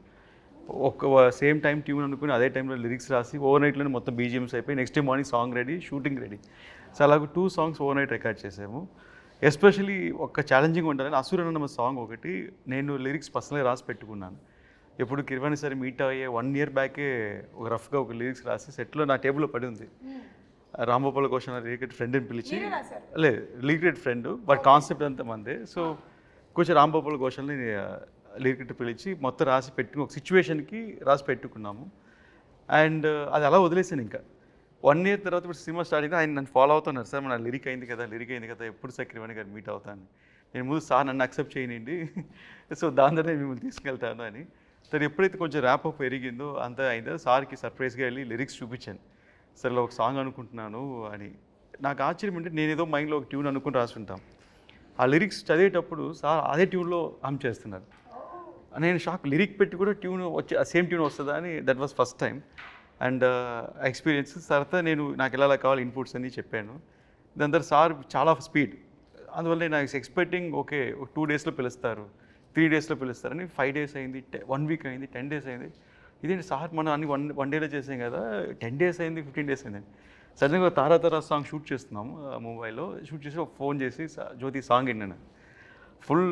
ఒక సేమ్ టైం ట్యూన్ అనుకుని అదే టైంలో లిరిక్స్ రాసి ఓవర్ నైట్లోనే మొత్తం బీజిఎమ్స్ అయిపోయి next day morning song ready, shooting ready. So అలాగ 2 songs ఓవర్ నైట్ రికార్డ్ చేసాము. ఎస్పెషలీ ఒక ఛాలెంజింగ్ ఉంటుందని అసురన్న సాంగ్ ఒకటి నేను లిరిక్స్ పర్సనల్గా రాసి పెట్టుకున్నాను. ఎప్పుడు కిరవాణి సరే మీట్ అయ్యే 1 year బ్యాకే ఒక రఫ్గా ఒక లిరిక్స్ రాసి సెట్లో నా టేబుల్లో పడి ఉంది. రాంగోపాల్ ఘోష్ లిరిక్రెడ్ ఫ్రెండ్ని పిలిచి, లేదు లిరిక్రెడ్ ఫ్రెండ్ బట్ కాన్సెప్ట్ అంతా మందే. సో కొంచెం రాంగోపాల్ ఘోష్ని లిరిక్రెడ్ పిలిచి మొత్తం రాసి పెట్టుకుని ఒక సిచ్యువేషన్కి రాసి పెట్టుకున్నాము. అండ్ అది అలా వదిలేసాను. ఇంకా 1 year తర్వాత ఇప్పుడు సినిమా స్టార్ట్ అయితే ఆయన నన్ను ఫాలో అవుతున్నారు, సార్ మన లిరిక్ అయింది కదా ఎప్పుడు సార్ కిరవాణి గారు మీట్ అవుతాను. నేను ముందు సార్ నన్ను అక్సెప్ట్ చేయనండి, సో దాని ద్వారా నేను మిమ్మల్ని తీసుకెళ్తాను అని. సార్ ఎప్పుడైతే కొంచెం ర్యాప్ అప్ పెరిగిందో అంత అయిందో సార్కి సర్ప్రైజ్గా వెళ్ళి లిరిక్స్ చూపించాను. సార్ ఇలా ఒక సాంగ్ అనుకుంటున్నాను అని. నాకు ఆశ్చర్యం అంటే నేను ఏదో మైండ్లో ఒక ట్యూన్ అనుకుని రాసుంటాం, ఆ లిరిక్స్ చదివేటప్పుడు సార్ అదే ట్యూన్లో హమ్ చేస్తున్నారు. నేను షాక్, లిరిక్ పెట్టి కూడా ట్యూన్ వచ్చి సేమ్ ట్యూన్ వస్తుందా అని. That was first time. And experience తర్వాత నేను నాకు ఎలా కావాలి ఇన్పుట్స్ అని చెప్పాను. దాని తర్వాత సార్ చాలా స్పీడ్, అందువల్ల నేను ఎక్స్పెక్టింగ్ ఓకే 2 డేస్లో పిలుస్తారు, 3 డేస్లో పిలుస్తారని 5 డేస్ అయింది, 1 వీక్ అయింది, 10 డేస్ అయింది. ఇదేంటి సార్ మనం అన్ని వన్ డేలో చేసాం కదా, 10 డేస్ అయింది, 15 డేస్ అయింది. సడన్గా తారా సాంగ్ షూట్ చేస్తున్నాము ముంబైలో. షూట్ చేసి ఒక ఫోన్ చేసి జ్యోతి సాంగ్ విన్నాను. ఫుల్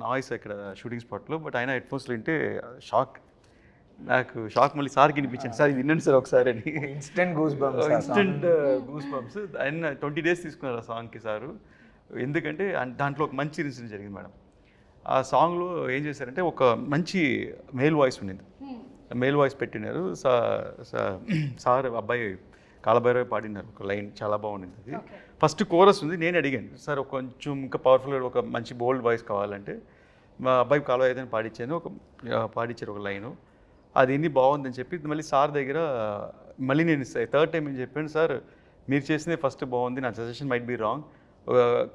నాయిస్ ఇక్కడ షూటింగ్ స్పాట్లో, బట్ ఆయన హెడ్ ఫోన్స్లో వింటే షాక్. నాకు షాక్ మళ్ళీ సార్కి వినిపించాను, సార్ ఇది వినండి సార్ ఒకసారి అని. Instant goose bumps. ఆయన 20 డేస్ తీసుకున్నారు ఆ సాంగ్కి సారు. ఎందుకంటే దాంట్లో ఒక మంచి ఇన్సిడెంట్ జరిగింది మేడం. ఆ సాంగ్లో ఏం చేశారంటే ఒక మంచి మేల్ వాయిస్ ఉండింది, మేల్ వాయిస్ పెట్టినారు. సార్ అబ్బాయి కాలభైరవి పాడినారు ఒక లైన్, చాలా బాగుండింది అది. ఫస్ట్ కోరస్ ఉంది, నేను అడిగాను సార్ కొంచెం ఇంకా పవర్ఫుల్గా ఒక మంచి బోల్డ్ వాయిస్ కావాలంటే మా అబ్బాయి కాలభైరవి పాడించాను, పాడించారు ఒక లైను. అది ఎన్ని బాగుందని చెప్పి మళ్ళీ సార్ దగ్గర మళ్ళీ నేను 3rd టైం ఏం చెప్పాను, సార్ మీరు చేసిందే ఫస్ట్ బాగుంది, నా suggestion might be wrong,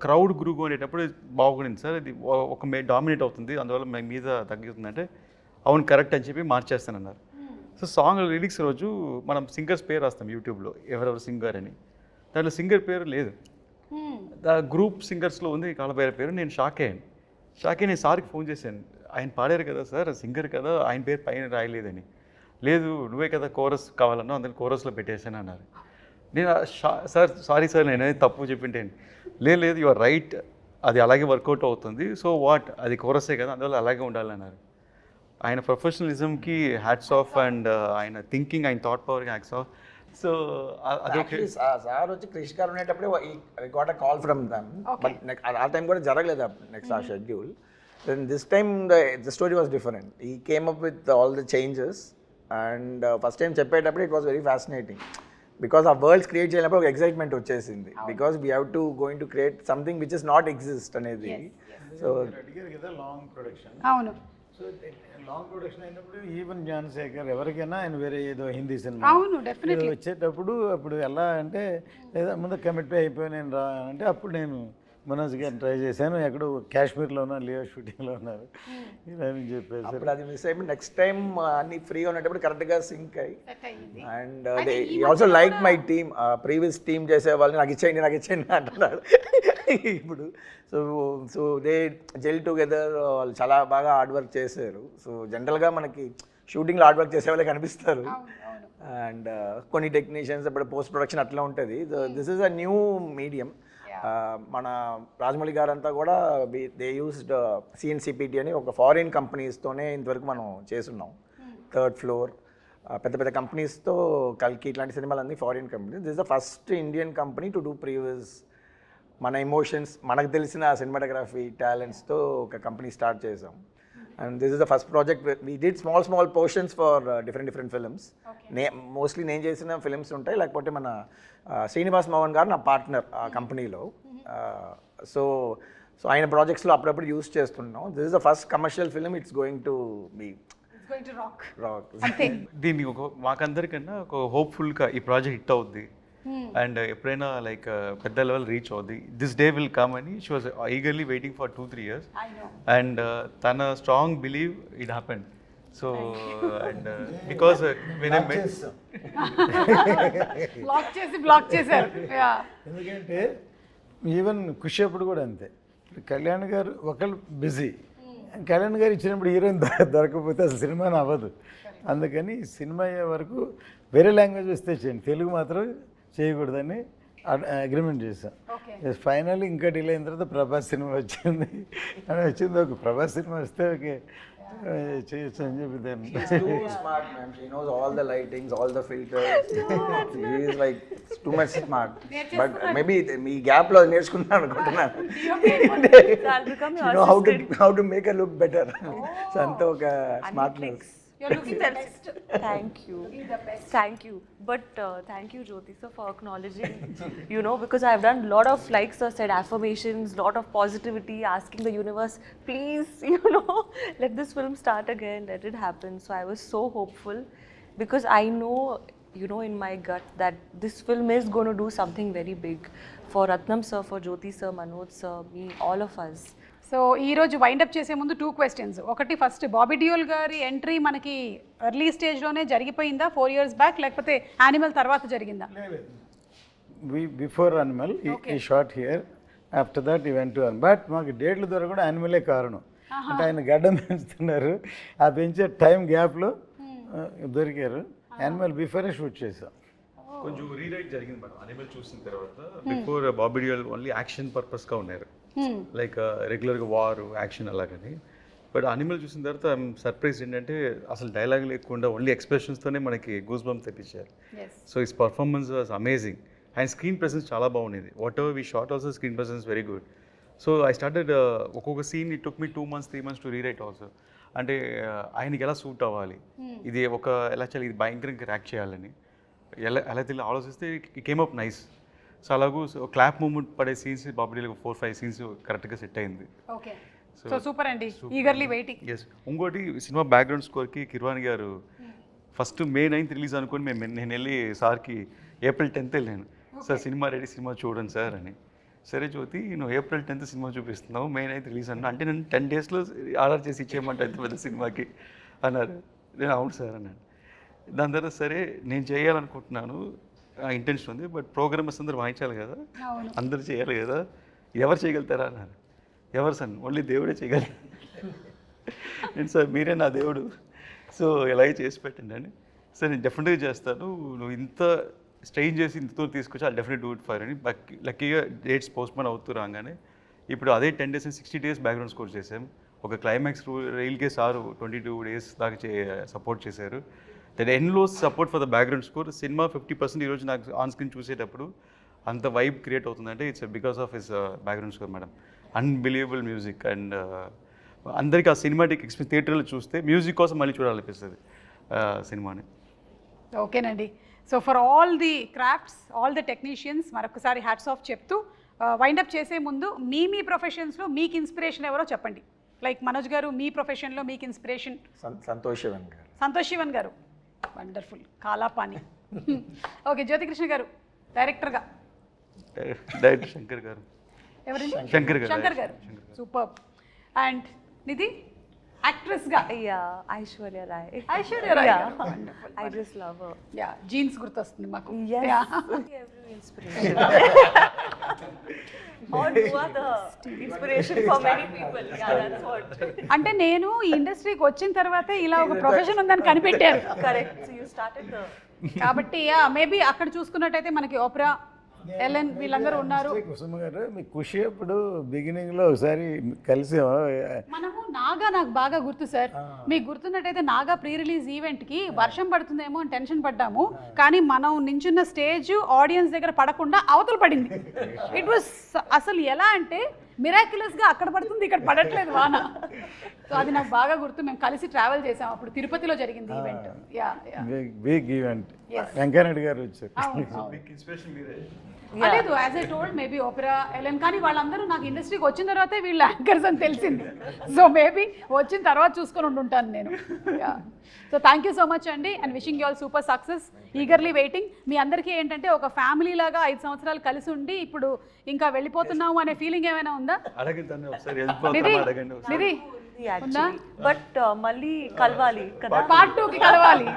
crowd group అనేటప్పుడు బాగుండింది సార్, ఇది ఒక డామినేట్ అవుతుంది, అందువల్ల మీద తగ్గుతుందంటే అవును కరెక్ట్ అని చెప్పి మార్చేస్తానన్నారు. సో సాంగ్ లిరిక్స్ రోజు మనం సింగర్స్ పేరు రాస్తాం యూట్యూబ్లో, ఎవరెవరు సింగర్ అని. దాంట్లో సింగర్ పేరు లేదు, గ్రూప్ సింగర్స్లో ఉంది కాలభైరవి పేరు. నేను షాక్ అయ్యాను. నేను సార్కి ఫోన్ చేశాను, ఆయన పాడారు కదా సార్, సింగర్ కదా, ఆయన పేరు పైన రాయలేదని. లేదు నువ్వే కదా కోరస్ కావాలన్నా, అందులో కోరస్లో పెట్టేశాను అన్నారు. నేను సార్ సారీ సార్ నేను తప్పు చెప్పింటాను. లేదు యు ఆర్ రైట్, అది అలాగే వర్కౌట్ అవుతుంది, సో వాట్ అది కోరసే కదా, అందువల్ల అలాగే ఉండాలన్నారు. ఆయన ప్రొఫెషనలిజంకి హ్యాట్స్ ఆఫ్, అండ్ ఆయన థింకింగ్, ఆయన థాట్ పవర్కి హ్యాట్స్ ఆఫ్. సో అదొకే. సార్ వచ్చి క్రిష్ గారు ఉండేటప్పుడే I got a call from them, but ఆ టైం కూడా జరగలేదు నెక్స్ట్ ఆ schedule. Then this time the story was different. He came up with all the changes, and first time చెప్పేటప్పుడు it was very fascinating, because ఆ worlds create చేయనప్పుడు ఒక excitement వచ్చేసింది, because we have to going to create something which is not exist అనేది. So అడిగారు కదా long production. అవును, so long production అయినప్పుడు ఈవెన్ జ్ఞానశేఖర్ ఎవరికైనా ఆయన వేరే ఏదో హిందీ సినిమా అవును, డెఫినెట్లీ వచ్చేటప్పుడు అప్పుడు ఎలా అంటే ఏదో ముందు కమిట్ అయిపోయి నేను రా అంటే అప్పుడు నేను మనోజ్ గారిని ట్రై చేశాను, ఎక్కడో కాశ్మీర్లో ఉన్నా, లియో షూటింగ్లో ఉన్నారు ఇలా అని చెప్పేసి. అప్పుడు అది మిస్ అయిపోయి నెక్స్ట్ టైం అన్ని ఫ్రీగా ఉన్నప్పుడు కరెక్ట్గా సింక్ అయ్యి, and also like my team, previous team చేసే వాళ్ళని నాకు ఇచ్చేయండి అంటున్నాడు ఇప్పుడు. సో దే జెల్ టుగెదర్, వాళ్ళు చాలా బాగా హార్డ్ వర్క్ చేశారు. సో జనరల్గా మనకి షూటింగ్లో హార్డ్ వర్క్ చేసే వాళ్ళే కనిపిస్తారు, అండ్ కొన్ని టెక్నీషియన్స్ ఇప్పుడు పోస్ట్ ప్రొడక్షన్ అట్లా ఉంటుంది. This is a new medium. మన రాజమౌళి గారు అంతా కూడా దే యూస్డ్ సిఎన్సిపిటి అని ఒక ఫారిన్ కంపెనీస్తోనే ఇంతవరకు మనం చేస్తున్నాం. 3rd ఫ్లోర్ పెద్ద పెద్ద కంపెనీస్తో కల్కి ఇట్లాంటి సినిమాలన్నీ foreign companies. This is the first Indian company to do previous మన ఎమోషన్స్, మనకు తెలిసిన సినిమాటోగ్రఫీ టాలెంట్స్తో ఒక కంపెనీ స్టార్ట్ చేసాం. And this is the first project. We did small portions for different films. Mostly నేను చేసిన ఫిల్మ్స్ ఉంటాయి, లేకపోతే మన శ్రీనివాస్ మోహన్ గారు నా పార్ట్నర్ ఆ కంపెనీలో. సో ఆయన ప్రాజెక్ట్స్లో అప్పుడప్పుడు యూస్ చేస్తున్నాం. This is the first commercial film, it's going to be rock. దీన్ని మాకందరికన్నా ఒక హోప్ఫుల్గా ఈ ప్రాజెక్ట్ హిట్ అవుద్ది, అండ్ ఎప్పుడైనా లైక్ పెద్ద లెవెల్ రీచ్ అవుద్ది, దిస్ డే విల్ కమ్ అని she was eagerly waiting for 2-3 years, and తన strong believe it happened. So and because when I met block చేశారు. ఎందుకంటే ఈవెన్ ఖుషి అప్పుడు కూడా అంతే. కళ్యాణ్ గారు ఒకళ్ళు బిజీ, కళ్యాణ్ గారు ఇచ్చినప్పుడు హీరోయిన్ దొరకకపోతే అసలు సినిమాని అవ్వదు. అందుకని సినిమా అయ్యే వరకు వేరే లాంగ్వేజ్ వస్తే చేయండి, తెలుగు మాత్రం చేయకూడదని అగ్రిమెంట్ చేశాం. ఫైనల్ ఇంకా డిలే అయిన తర్వాత ప్రభాస్ సినిమా వచ్చింది అని వచ్చింది. ఒక ప్రభాస్ సినిమా వస్తే ఓకే చేయొచ్చు అని చెప్పి దాన్ని. Smart, ma'am. She knows all the lightings, all the filters. She is like too much smart. But maybe me gap లో నేర్చుకున్నాను అనుకుంటున్నాను. You know how to make her look better. So అంత ఒక smartness. You're looking the best. Thank you. You're the best. Thank you. But thank you, Jyoti sir, for acknowledging, you know, because I've done a lot of, like sir said, affirmations, lot of positivity, asking the universe, please, you know, let this film start again, let it happen. So I was so hopeful, because I know, you know, in my gut that this film is going to do something very big for Ratnam sir, for Jyoti sir, Manoj sir, me, all of us. So ఈరోజు wind up చేసే ముందు 2 questions. ఒకటి, first Bobby Deol గారి entry మనకి early స్టేజ్లోనే జరిగిపోయిందా 4 years back, లేకపోతే animal తర్వాత జరిగిందా? బిఫోర్ అనిమల్ ఈ షార్ట్ హియర్, ఆఫ్టర్ దట్ ఈ వెంట్ టు అన్. బట్ మాకు డేట్లు దొరకడం యానిమలే కారణం. అంటే ఆయన గడ్డం పెంచుతున్నారు, ఆ పెంచే టైం గ్యాప్లో దొరికారు. యానిమల్ బిఫోరే షూట్ చేసాం. కొంచెం రీరైట్ జరిగింది మేడం అనిమల్ చూసిన తర్వాత. Before Bobby Deol only action పర్పస్గా ఉన్నారు, లైక్ రెగ్యులర్గా వార్ యాక్షన్ అలాగని. బట్ అనిమల్ చూసిన తర్వాత ఐఎమ్ సర్ప్రైజ్ ఏంటంటే అసలు డైలాగ్ లేకుండా ఓన్లీ ఎక్స్ప్రెషన్స్తోనే మనకి గూస్ బంప్స్ తెప్పించారు. So his performance was amazing. And screen presence చాలా బాగుండేది. Whatever we shot also screen presence very good. So I started ఒక్కొక్క scene it took me 2 months 3 months to rewrite also. అంటే ఆయనకి ఎలా suit అవ్వాలి, ఇది ఎలా చేయాలి, ఇది భయంకరంగా ర్యాక్ చేయాలని ఎలా తెలియ ఆలోచిస్తే it came up nice. So అలాగూ క్లాప్ మూమెంట్ పడే సీన్స్ బాబుడీలో 4-5 సీన్స్ కరెక్ట్గా సెట్ అయింది. ఓకే, సో సూపర్ అండి, ఈగర్లీ వెయిటింగ్. ఎస్, ఇంకోటి సినిమా బ్యాక్గ్రౌండ్ స్కోర్కి కిర్వాణి గారు ఫస్ట్ May 9th రిలీజ్ అనుకొని నేను వెళ్ళి సార్కి April 10th వెళ్ళాను. సార్ సినిమా రెడీ, సినిమా చూడండి సార్ అని. సరే జ్యోతి, నువ్వు April 10th సినిమా చూపిస్తున్నావు, May 9th రిలీజ్ అన్నా, అంటే నేను 10 daysలో ఆర్డర్ చేసి ఇచ్చేయమంటే ఎంత పెద్ద సినిమాకి అన్నారు. నేను అవును సార్ అన్నాను. దాని తర్వాత సరే నేను చేయాలనుకుంటున్నాను, ఇంటెన్షన్ ఉంది, బట్ ప్రోగ్రామర్స్ అందరూ వాయించాలి కదా, అందరూ చేయాలి కదా, ఎవరు చేయగలుగుతారా అన్నారు. ఎవరు సార్, ఓన్లీ దేవుడే చేయగలరు. నేను సార్ మీరే నా దేవుడు, సో ఎలాగే చేసి పెట్టండి అని. సార్ నేను డెఫినెట్గా చేస్తాను, నువ్వు ఇంత స్ట్రెయిన్ చేసి ఇంతతో తీసుకొచ్చి అది డెఫినెట్ డూ ఇట్ ఫర్ అని. లక్కీగా డేట్స్ పోస్ట్పోన్ అవుతూ రాగానే ఇప్పుడు అదే 10 days 60 days బ్యాక్గ్రౌండ్ స్కోర్ చేసాం. ఒక క్లైమాక్స్ రైల్కే సారు 22 days దాకా సపోర్ట్ చేశారు. That endless support for the background score. Cinema 50% ఈరోజు నాకు ఆన్ స్క్రీన్ చూసేటప్పుడు అంత వైబ్ క్రియేట్ అవుతుందంటే it's because of his background score madam. Unbelievable music. And అందరికీ ఆ సినిమాటిక్ ఎక్స్పీరియన్స్ థియేటర్లో చూస్తే మ్యూజిక్ కోసం మళ్ళీ చూడాలనిపిస్తుంది సినిమాని. ఓకేనండి, so for all the crafts, all the technicians మరొకసారి హ్యాట్స్ ఆఫ్ చెప్తూ వైండప్ చేసే ముందు మీ ప్రొఫెషన్స్లో మీకు ఇన్స్పిరేషన్ ఎవరో చెప్పండి. లైక్ మనోజ్ గారు, మీ ప్రొఫెషన్లో మీకు ఇన్స్పిరేషన్? సంతోష్ శివన్ గారు. సంతోష్ శివన్ గారు, వండర్ఫుల్, కాలాపాని. ఓకే, జ్యోతికృష్ణ గారు డైరెక్టర్గా? డైరెక్టర్ శంకర్ గారు. ఎవరండి? శంకర్ గారు. సూపర్. అండ్ నిధి యాక్ట్రెస్గా? Aishwarya Rai. Aishwarya Rai, I just love her. Yeah, Jeans గుర్తొస్తుంది మాకు. Yes. Every inspiration. Or you are the inspiration for many people. Yeah, that's what. అంటే నేను ఈ ఇండస్ట్రీకి వచ్చిన తర్వాతే ఇలా ఒక ప్రొఫెషన్ ఉందని కనిపెట్టారు. Correct. So you started the. కాబట్టి మేబీ అక్కడ చూసుకున్నట్టయితే మనకి ఓప్రా, ఎలెన్ వీళ్ళందరూ ఉన్నారు. కుసుమ గారు, మీ ఖుషి అప్పుడు బిగినింగ్లో ఒకసారి కలిసాము. మనము నాగా, నాకు బాగా గుర్తు సార్, మీకు గుర్తున్నట్టయితే నాగా ప్రీ రిలీజ్ ఈవెంట్కి వర్షం పడుతుందేమో అని టెన్షన్ పడ్డాము, కానీ మనం నించున్న స్టేజ్ ఆడియన్స్ దగ్గర పడకుండా అవతల పడింది. ఇట్ వాస్ అసలు ఎలా అంటే మిరాక్యులస్గా అక్కడ పడుతుంది, ఇక్కడ పడట్లేదు వాన. సో అది నాకు బాగా గుర్తు. మేము కలిసి ట్రావెల్ చేసాం, అప్పుడు తిరుపతిలో జరిగింది ఈవెంట్. Big event. వెంకయ్యనాయుడు గారు వచ్చారు. లేదు, as I told maybe Opera, Ellen, కానీ వాళ్ళందరూ నాకు ఇండస్ట్రీకి వచ్చిన తర్వాతే వీళ్ళు యాంకర్స్ అని తెలిసింది. సో మేబీ వచ్చిన తర్వాత చూసుకొని ఉండుంటాను నేను. So thank you so much అండి, and wishing you all super success. Eagerly waiting. మీ అందరికీ ఏంటంటే ఒక ఫ్యామిలీ లాగా 5 సంవత్సరాలు కలిసి ఉండి ఇప్పుడు ఇంకా వెళ్ళిపోతున్నాము అనే ఫీలింగ్ ఏమైనా ఉందా? నిధి బట్ మళ్ళీ కలవాలి కదా, Part 2కి కలవాలి.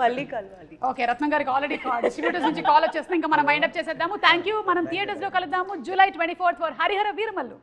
మళ్ళీ కలవాలి. ఓకే, రత్నం గారికి ఆల్రెడీ డిస్ట్రిబ్యూటర్స్ నుంచి కాల్ వచ్చేస్తుంది. ఇంకా మనం వైండప్ చేసేద్దాము. Thank you. మనం థియేటర్స్లో కలుద్దాము July 24th for Harihara Veeramallu.